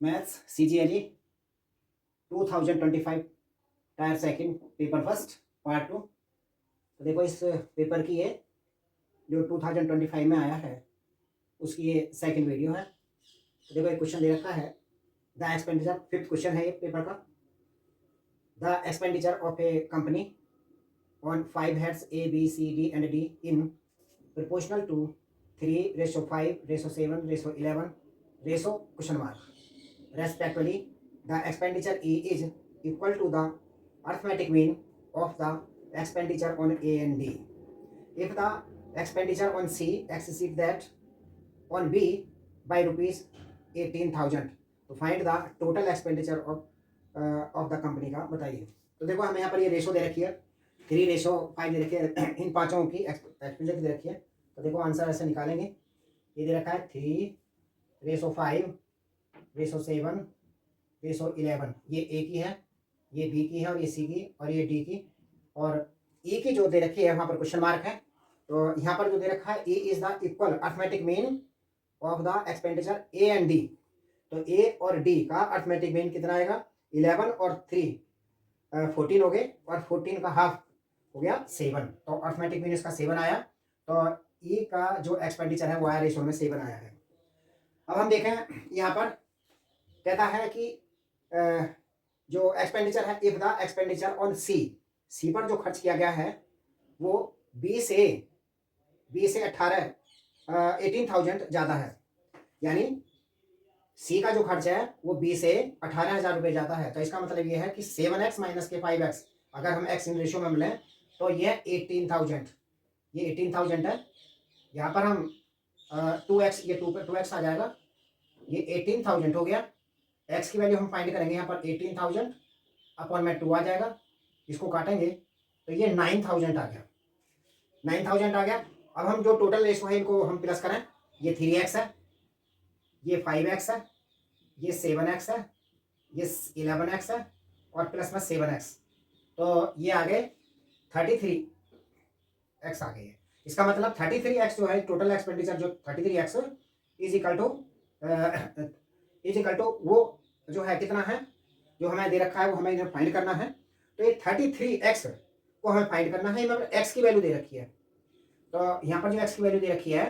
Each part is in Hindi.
Maths CGLE 2025 tyre second paper first part 2। तो देखो इस पेपर की ये जो 2025 में आया है उसकी ये सेकंड वीडियो है। तो देखो एक क्वेश्चन दे रखा है द एक्सपेंडिचर, फिफ्थ क्वेश्चन है ये पेपर का। The expenditure of A company on 5 heads A, B, C, D and D in proportional to 3:5:7:11 ratio question mark respectively. The expenditure E is equal to the arithmetic mean of the expenditure on A and D. If the expenditure on C exceeds that on B by rupees 18,000, तो find the total expenditure of the company का बताइए। तो देखो हमें यहाँ पर ये रेशो दे रखी है 3:5 दे रखी है, इन पांचों की एक्सपेंडिचर दे रखी है। तो देखो आंसर ऐसे निकालेंगे, ये दे रखा है 3:5:7:11, ये ए की है, ये बी की है और ये सी की और ये डी की, और ई की जो दे रखी है वहां पर क्वेश्चन मार्क है। तो यहाँ पर जो दे रखा है A is the equal arithmetic mean of the expenditure A and D. तो ए और डी का अर्थमेटिक मीन कितना आएगा, 11 और 3 14 हो गए, और 14 का हाफ हो गया 7। तो अर्थमेटिक मीन इसका 7 आया। तो ई का जो एक्सपेंडिचर है वो आया रेशो में 7 आया है। अब हम देखें यहाँ पर कहता है कि जो एक्सपेंडिचर है इफ द एक्सपेंडिचर ऑन सी पर जो खर्च किया गया है वो 20 से 18,000 ज़्यादा है, यानी सी का जो खर्च है वो 20 से 18,000 रुपये ज़्यादा है। तो इसका मतलब ये है कि 7x माइनस के 5x अगर हम x इन रेशियो में मिलें तो ये 18,000, ये 18,000 है। यहाँ पर हम 2x, ये 2x आ जाएगा, ये 18,000 हो गया। x की वैल्यू हम फाइंड करेंगे यहाँ पर 18,000 अपॉन में 2 आ जाएगा, इसको काटेंगे तो ये 9,000 आ गया, 9,000 आ गया। अब हम जो टोटल रेशो है इनको हम प्लस करें, ये 3x है, ये 5x है, ये 7x है, ये 11x है और प्लस में 7x, तो ये आ गए 33x आ गए है। इसका मतलब 33x जो है टोटल एक्सपेंडिचर, जो 33x इज इक्वल टू वो जो है कितना है, जो हमें दे रखा है वो हमें फाइंड करना है। तो ये 33x को हमें फाइंड करना है, मतलब x की वैल्यू दे रखी है। तो यहाँ पर जो x की वैल्यू दे रखी है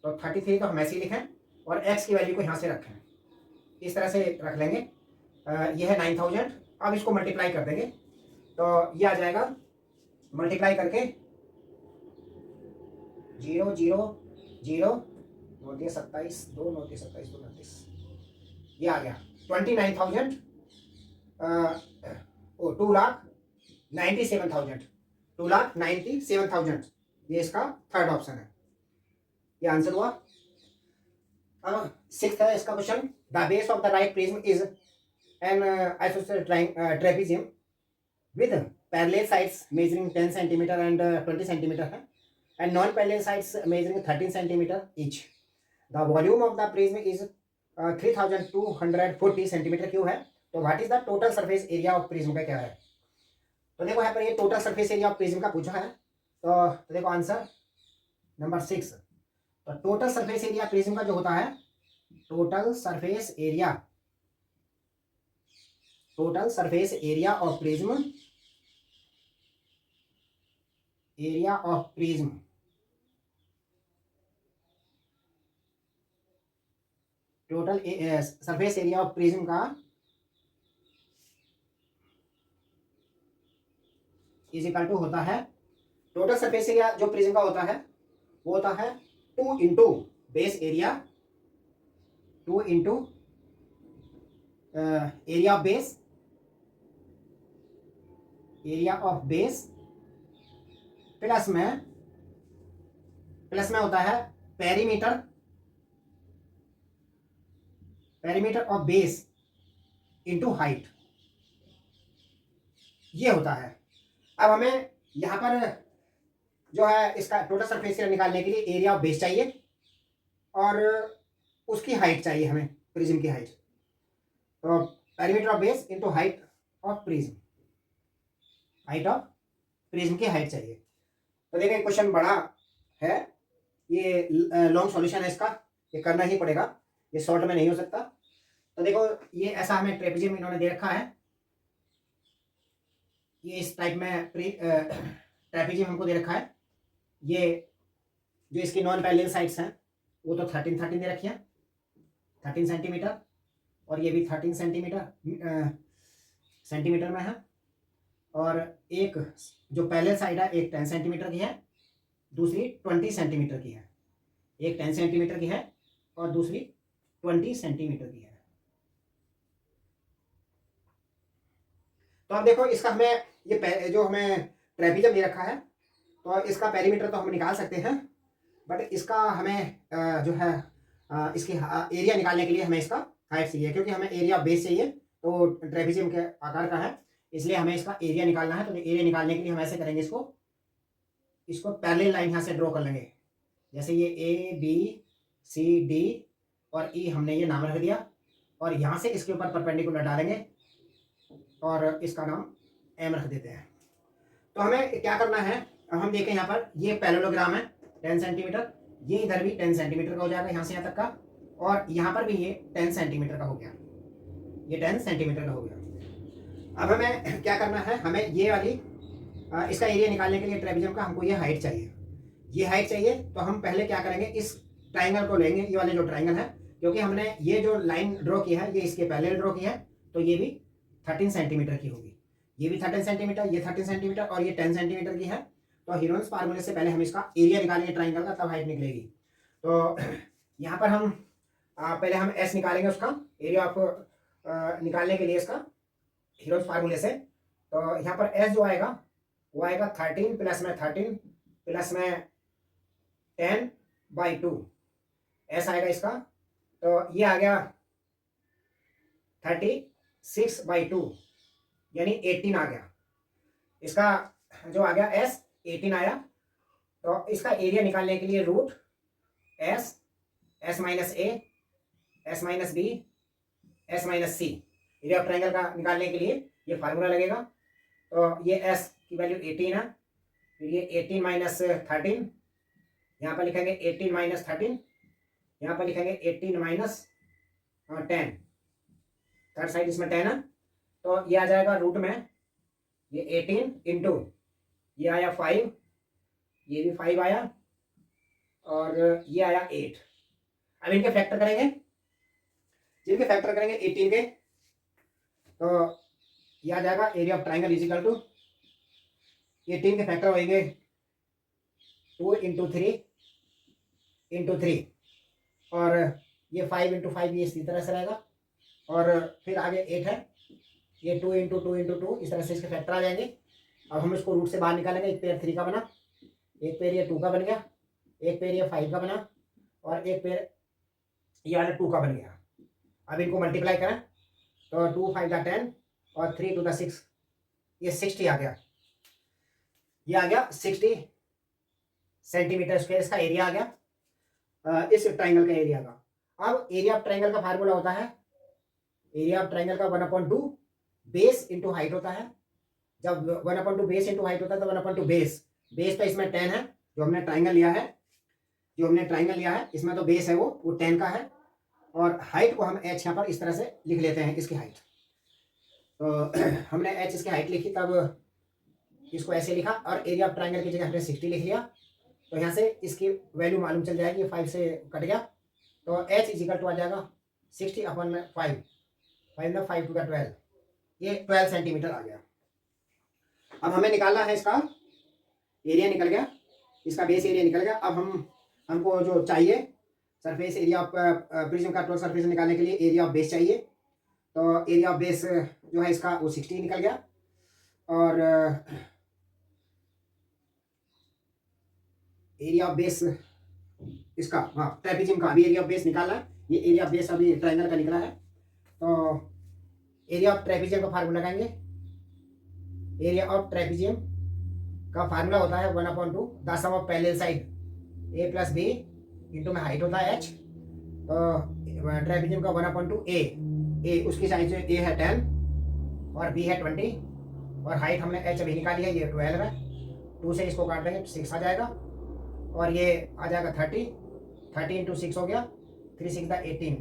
तो 33 तो हम ऐसे ही लिखें और x की वैल्यू को यहाँ से रखें, इस तरह से रख लेंगे। यह है 9,000। अब इसको मल्टीप्लाई कर देंगे तो ये आ जाएगा, मल्टीप्लाई करके 0 0 0 9 27 2 9 27 2 29, ये आ गया 29,000 2,97,000, ये इसका थर्ड ऑप्शन है, ये आंसर हुआ। अब सिक्स्थ है इसका question, the base of the right prism is an isosceles trapezium with parallel sides measuring 10 centimetre and 20 centimetre है, and non parallel sides measuring 13 centimetre each. The volume of the prism is 3,240 centimetre cube है। तो what is the total surface area of prism का क्या है। तो देखो यहाँ पर ये total surface area of prism का पूछा है। तो देखो आंसर नंबर 6। तो टोटल सरफेस एरिया प्रिज्म का जो होता है, total surface area of prism, total surface area of prism का इज इक्वल टू होता है, टोटल सरफेस एरिया जो प्रिज्म का होता है वो होता है 2 into base area, 2 into area of base plus में होता है perimeter of base into height, ये होता है। अब हमें यहाँ पर जो है इसका टोटल सरफेस एरिया निकालने के लिए एरिया ऑफ बेस चाहिए और उसकी हाइट चाहिए हमें, प्रिज्म की हाइट। तो perimeter of base into height of prism, की हाइट चाहिए। तो देखिए क्वेश्चन बड़ा है, ये लॉन्ग सॉल्यूशन है इसका, ये करना ही पड़ेगा, ये शॉर्ट में नहीं हो सकता। तो देखो ये ऐसा हमें ट्रेपेजियम इन्होंने दे रखा है, ये इस टाइप में ट्रेपेजियम हमको दे रखा है। ये जो इसकी नॉन पैरेलल साइड्स हैं वो तो 13 दे रखी है, 13 सेंटीमीटर, और ये भी 13 सेंटीमीटर में है। और एक जो पैरेलल साइड है एक 10 सेंटीमीटर की है, दूसरी 20 सेंटीमीटर की है। एक 10 सेंटीमीटर की है और दूसरी 20 सेंटीमीटर की है। तो अब देखो इसका हमें ये जो हमें ट्रेपेजियम दे रखा है तो इसका पेरीमीटर तो हम निकाल सकते हैं, बट इसका हमें जो है इसकी एरिया निकालने के लिए हमें इसका हाइट चाहिए, क्योंकि हमें एरिया बेस चाहिए तो ट्रेपेजियम के आकार का है, इसलिए हमें इसका एरिया निकालना है। तो एरिया निकालने के लिए हम ऐसे करेंगे, इसको पैरेलल लाइन यहाँ से ड्रॉ कर लेंगे। जैसे ये A B C D और E हमने ये नाम रख दिया, और यहाँ से इसके ऊपर परपेंडिकुलर डालेंगे और इसका नाम M रख देते हैं। तो हमें क्या करना है, हम देखें यहाँ पर ये पैरेललोग्राम है 10 सेंटीमीटर, ये इधर भी 10 सेंटीमीटर का हो जाएगा यहाँ से यहाँ तक का, और यहाँ पर भी ये 10 सेंटीमीटर का हो गया, ये 10 सेंटीमीटर का हो गया। अब हमें क्या करना है, हमें ये वाली इसका एरिया निकालने के लिए ट्रेपेजियम का हमको ये हाइट चाहिए, ये हाइट चाहिए। तो हम पहले क्या करेंगे, इस ट्राइंगल को लेंगे, ये वाले जो ट्राइंगल है, क्योंकि हमने ये जो लाइन ड्रॉ की है ये इसके पैरेलल ड्रॉ की है, तो ये भी 13 सेंटीमीटर की होगी, ये भी 13 सेंटीमीटर, ये 13 सेंटीमीटर और ये 10 सेंटीमीटर की है। तो हीरोन्स फार्मूले से पहले हम इसका एरिया निकालेंगे ट्राइंगल का, तब हाइट निकलेगी। तो यहाँ पर हम पहले हम एस निकालेंगे, उसका एरिया ऑफ निकालने के लिए इसका हीरोन्स फार्मूले से। तो यहाँ पर एस जो आएगा वो आएगा 13 प्लस में 13 प्लस में 10/2 एस आएगा इसका। तो ये आ गया 36/2 यानी 18 आ गया, इसका जो आ गया एस 18 आया। तो इसका एरिया निकालने के लिए root s, s minus a, s minus b, s minus c, area of triangle का निकालने के लिए ये फार्मूला लगेगा। तो ये एस की वैल्यू 18 है, फिर ये 18 माइनस 13, यहाँ पर लिखेंगे 18 माइनस 13, यहाँ पर लिखेंगे 18 माइनस 10, थर्ड साइड इसमें 10 है। तो ये आ जाएगा रूट में ये 18 इंटू ये आया 5, ये भी 5 आया, और ये आया 8। अब इनके फैक्टर करेंगे, जिनके फैक्टर करेंगे 18 के, तो ये आ जाएगा area of triangle is equal to 18 के फैक्टर होंगे 2 इंटू 3 इंटू 3, और ये 5 इंटू 5 ये इसी तरह से रहेगा, और फिर आगे 8 है, ये 2 इंटू 2 इंटू 2, इस तरह से इसके फैक्टर आ जाएंगे। अब हम इसको रूट से बाहर निकालेंगे, एक पेयर 3 का बना, एक पेयर ये 2 का बन गया, एक पेयर ये 5 का बना, और एक पेयर ये वाला 2 का बन गया। अब इनको मल्टीप्लाई करें तो 2 5 का 10 और 3 2 6, ये 60 आ गया, ये आ गया 60 सेंटीमीटर स्क्वायर इसका एरिया आ गया इस ट्राइंगल का एरिया का। अब एरिया ऑफ ट्राइंगल का फार्मूला होता है, एरिया ऑफ ट्राइंगल का 1/2 बेस इंटू हाइट होता है। जब 1/2 बेस इंटू हाइट होता है तो 1/2 बेस, बेस तो इसमें 10 है, जो हमने ट्राइंगल लिया है, इसमें तो बेस है वो 10 का है, और हाइट को हम h यहाँ पर इस तरह से लिख लेते हैं, इसकी हाइट। तो हमने h इसकी हाइट लिखी, तब इसको ऐसे लिखा, और एरिया ऑफ ट्राइंगल की जगह हमने 60 लिख लिया। तो यहाँ से इसकी वैल्यू मालूम चल जाएगी, 5 से कट गया, तो h इज इक्वल टू आ जाएगा 60/5, 5 में 5 2 का 12, ये 12 सेंटीमीटर आ गया। अब हमें निकालना है इसका एरिया, निकल गया, इसका बेस एरिया निकल गया। अब हमको जो चाहिए सरफेस एरिया ऑफ प्रिज्म का टोटल सरफेस निकालने के लिए एरिया ऑफ बेस चाहिए। तो एरिया ऑफ बेस जो है इसका वो 60 निकल गया, और एरिया ऑफ बेस इसका, हाँ ट्रेपेजियम का अभी एरिया ऑफ बेस निकालना है, ये एरिया ऑफ बेस अभी ट्राइंगल का निकला है। तो एरिया ऑफ ट्रेपेजियम का फार्मूला लगाएंगे, एरिया ऑफ ट्रेपेजियम का फार्मूला होता है 1/2 the sum of parallel side a plus b into में हाइट होता है h। तो ट्रेपेजियम का 1/2 ए उसकी साइज ए है 10 और बी है 20, और हाइट हमने h अभी निकाली है, ये 12 है, 2 से इसको काट देंगे 6 आ जाएगा, और ये आ जाएगा 30 इंटू 6 हो गया, 3 6 18।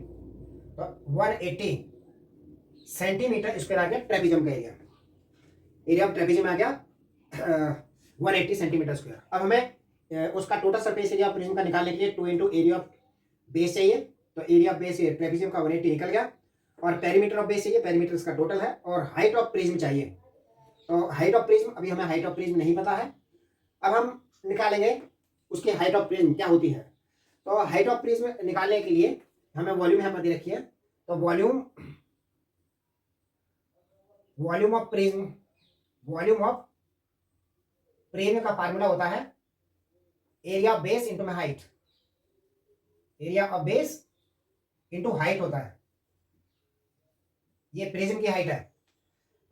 तो 180 सेंटीमीटर स्क्वायर आ गया ट्रेपीजियम का एरिया। एरिया ऑफ ट्रेपीजियम आ गया 180 सेंटीमीटर स्क्वायर। अब हमें उसका total surface area of prism का निकालने के लिए 2 इंटू एरिया ऑफ बेस चाहिए। तो एरिया ऑफ बेस ट्रेपीजियम का 180 निकल गया, और पेरीमीटर ऑफ बेस चाहिए, पेरीमीटर इसका टोटल है, और हाइट ऑफ प्रिज्म चाहिए। तो हाइट ऑफ प्रिज्म, अभी हमें हाइट ऑफ प्रिज्म नहीं पता है, अब हम निकालेंगे उसकी हाइट ऑफ प्रिज्म क्या होती है। तो हाइट ऑफ प्रिज्म निकालने के लिए हमें वॉल्यूम यहाँ पर दे रखी है। तो वॉल्यूम ऑफ प्रिज्म का फार्मूला होता है एरिया ऑफ बेस इंटू में height. Area of base into height होता है, ये प्रिज्म की हाइट है।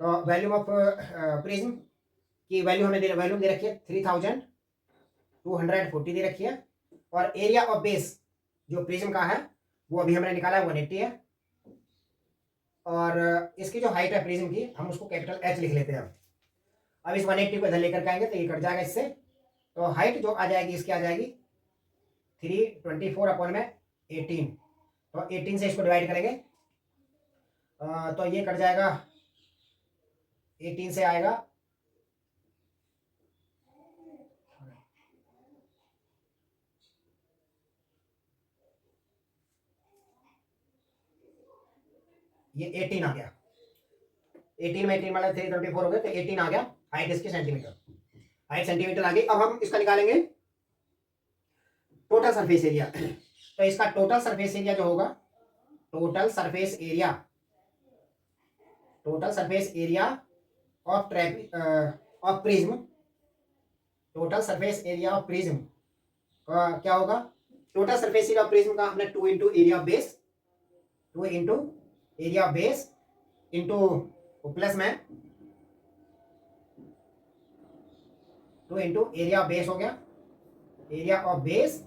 तो वॉल्यूम ऑफ प्रिज्म की वैल्यू हमें वॉल्यूम दे रखी है 3240 दे रखी है, और एरिया ऑफ बेस जो प्रिज्म का है वो अभी हमने निकाला है 180 है, और इसकी जो हाइट है प्रिज्म की हम उसको कैपिटल एच लिख लेते हैं। अब इस 180 को इधर लेकर के आएंगे तो ये कट जाएगा इससे, तो हाइट जो आ जाएगी इसकी आ जाएगी 324 अपॉन में 18। तो 18 से इसको डिवाइड करेंगे तो ये कट जाएगा, 18 से आएगा ये 18 आ गया। 18 में 18 मतलब 324 हो गए, तो 18 आ गया हाइट इसकी सेंटीमीटर, हाइट सेंटीमीटर आ गई। अब हम इसका निकालेंगे टोटल सरफेस एरिया। तो इसका टोटल सरफेस एरिया जो होगा, total surface area of prism, total surface area of prism का क्या होगा, total surface area of prism का हमने 2 into area of base, 2 into area of base into plus में 2 इंटू एरिया ऑफ बेस हो गया, एरिया ऑफ बेस,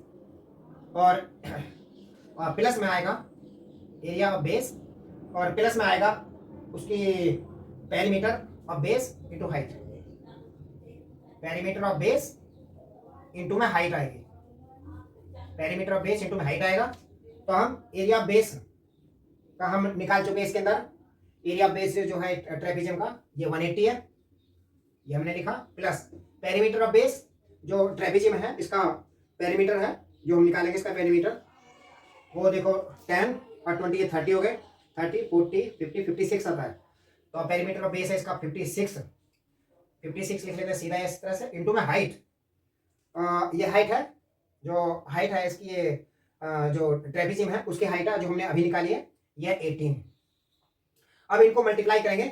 और प्लस में आएगा एरिया ऑफ बेस, और प्लस में आएगा उसकी perimeter of base into height, perimeter of base into में हाइट आएगी, पेरीमीटर ऑफ बेस इंटू में हाइट आएगा। तो हम एरिया ऑफ बेस का हम निकाल चुके हैं इसके अंदर। एरिया ऑफ बेस जो है ट्रेपीजियम का ये 180 है, ये हमने लिखा, प्लस पेरीमीटर ऑफ बेस जो ट्रेपीजियम है इसका पेरीमीटर है जो हम निकालेंगे, इसका पेरीमीटर वो देखो 10 और 20 ये 30 हो गए, 30 40 50 56 आता है। तो पेरीमीटर ऑफ बेस है इसका 56 लिख लेते हैं सीधा इस तरह से, इंटू में हाइट। ये हाइट है, जो हाइट है इसकी, ये जो ट्रेपीजियम है उसकी हाइट है जो हमने अभी निकाली है, ये 18। अब इनको मल्टीप्लाई करेंगे,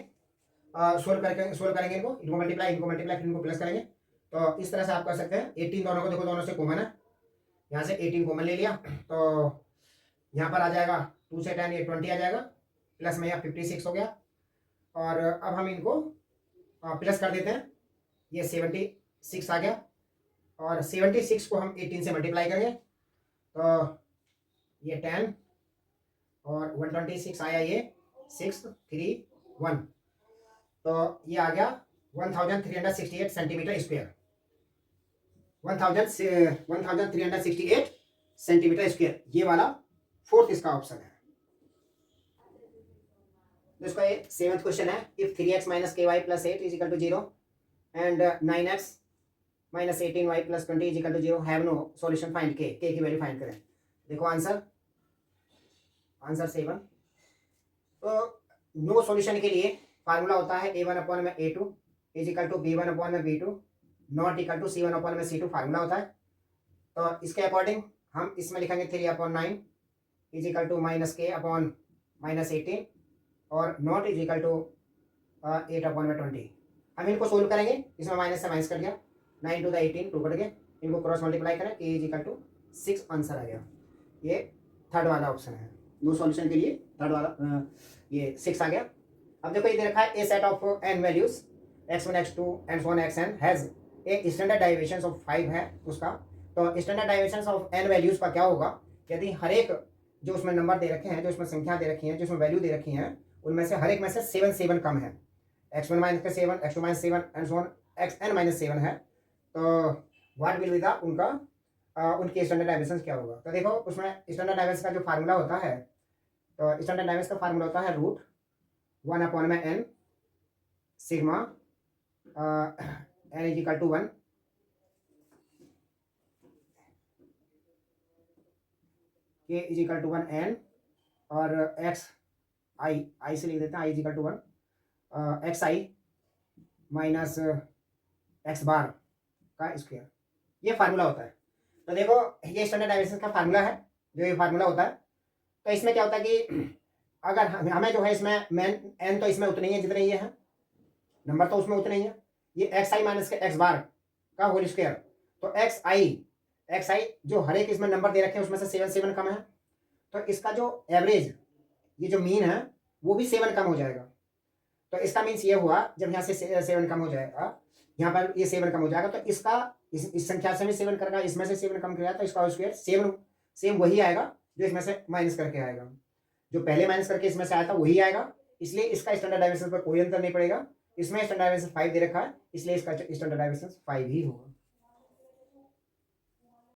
सोल्व करेंगे इनको मल्टीप्लाई फिर इनको प्लस करेंगे। तो इस तरह से आप कर सकते हैं। 18 दोनों को देखो, दोनों से कॉमन है, यहाँ से 18 कॉमन ले लिया, तो यहाँ पर आ जाएगा 2 से 10 ये 20 आ जाएगा, प्लस में यहाँ 56 हो गया। और अब हम इनको प्लस कर देते हैं, ये 76 आ गया, और 76 को हम 18 से मल्टीप्लाई करेंगे तो ये 10 और 126 आया, ये 631, तो ये आ गया 1368 सेंटीमीटर स्क्वायर, 1368 सेंटीमीटर स्क्वायर। ये वाला फोर्थ इसका ऑप्शन है। तो इसका 7th क्वेश्चन है, if 3x minus ky plus 8 is equal to 0 and 9x minus 18y plus 20 is equal to 0 have no solution, find k की वैल्यू फाइंड करें। देखो आंसर 7। तो नो सॉल्यूशन के लिए फार्मूला होता है a1 अपॉन में a2 is equal to b1 upon में b2 not equal to c1 upon में c2 फार्मूला होता है। तो इसके अकॉर्डिंग हम इसमें लिखेंगे 3/9 is equal to minus k upon minus 18 और नॉट इज इक्वल टू 8/20। हम इनको सोल्व करेंगे, इसमें माइनस से माइनस कट गया, 9 टू द 18 2 कट गए, इनको क्रॉस मल्टीप्लाई करें, k is equal to 6 answer आ गया। ये थर्ड वाला ऑप्शन है, नो सॉल्यूशन के लिए थर्ड वाला ये 6 आ गया। अब देखो ये दे रखा है a set of n values x1 x2 and so on xn has एक स्टैंडर्ड डाइवेशन ऑफ 5 है उसका। तो standard deviation of n values का क्या होगा, यदि हर एक जो उसमें नंबर दे रखे हैं, जो उसमें संख्या दे रखी है, जो उसमें वैल्यू दे रखी है, उनमें से हर एक में से 7 कम है, x1 minus 7 x2 minus 7 and so on xn minus 7 है। तो व्हाट विल बी द उनकी स्टैंडर्ड डाइवेशन क्या होगा। तो देखो उसमें स्टैंडर्ड डाइवेशन का जो फार्मूला होता है तो स्टैंडर्ड डायमेंशन का फार्मूला होता है root 1/n sigma n is equal to 1 k is equal to 1 n और x आई से लिख देते हैं, i is equal to 1 x i minus x bar का स्क्वायर, ये फार्मूला होता है। तो देखो ये स्टैंडर्ड डायमेंशन का फार्मूला है, जो ये फार्मूला होता है। तो इसमें क्या होता है कि अगर हमें जो है इसमें मेन एन तो इसमें उतने ही है जितने ये है, नंबर तो उसमें उतने ही है। ये एक्स आई माइनस के एक्स बार का होल स्क्वायर, तो एक्स आई जो हर एक इसमें नंबर दे रखे हैं उसमें से 7 कम है, तो इसका जो एवरेज ये जो मीन है वो भी 7 कम हो जाएगा। तो इसका मीन्स ये हुआ जब यहाँ से 7 कम हो जाएगा, यहाँ पर ये 7 कम हो जाएगा, तो इसका इस संख्या से भी 7 करेगा, इसमें से 7 कम करेगा, तो इसका स्क्वायर सेम वही आएगा जो इसमें से माइनस करके आएगा, जो पहले माइनस करके इसमें से आया था वही आएगा। इसलिए इसका स्टैंडर्ड डायमेंशन पर कोई अंतर नहीं पड़ेगा। इसमें स्टैंडर्ड डायमेंशन 5 दे रखा है, इसलिए इसका स्टैंडर्ड डायमेंशन 5 ही होगा।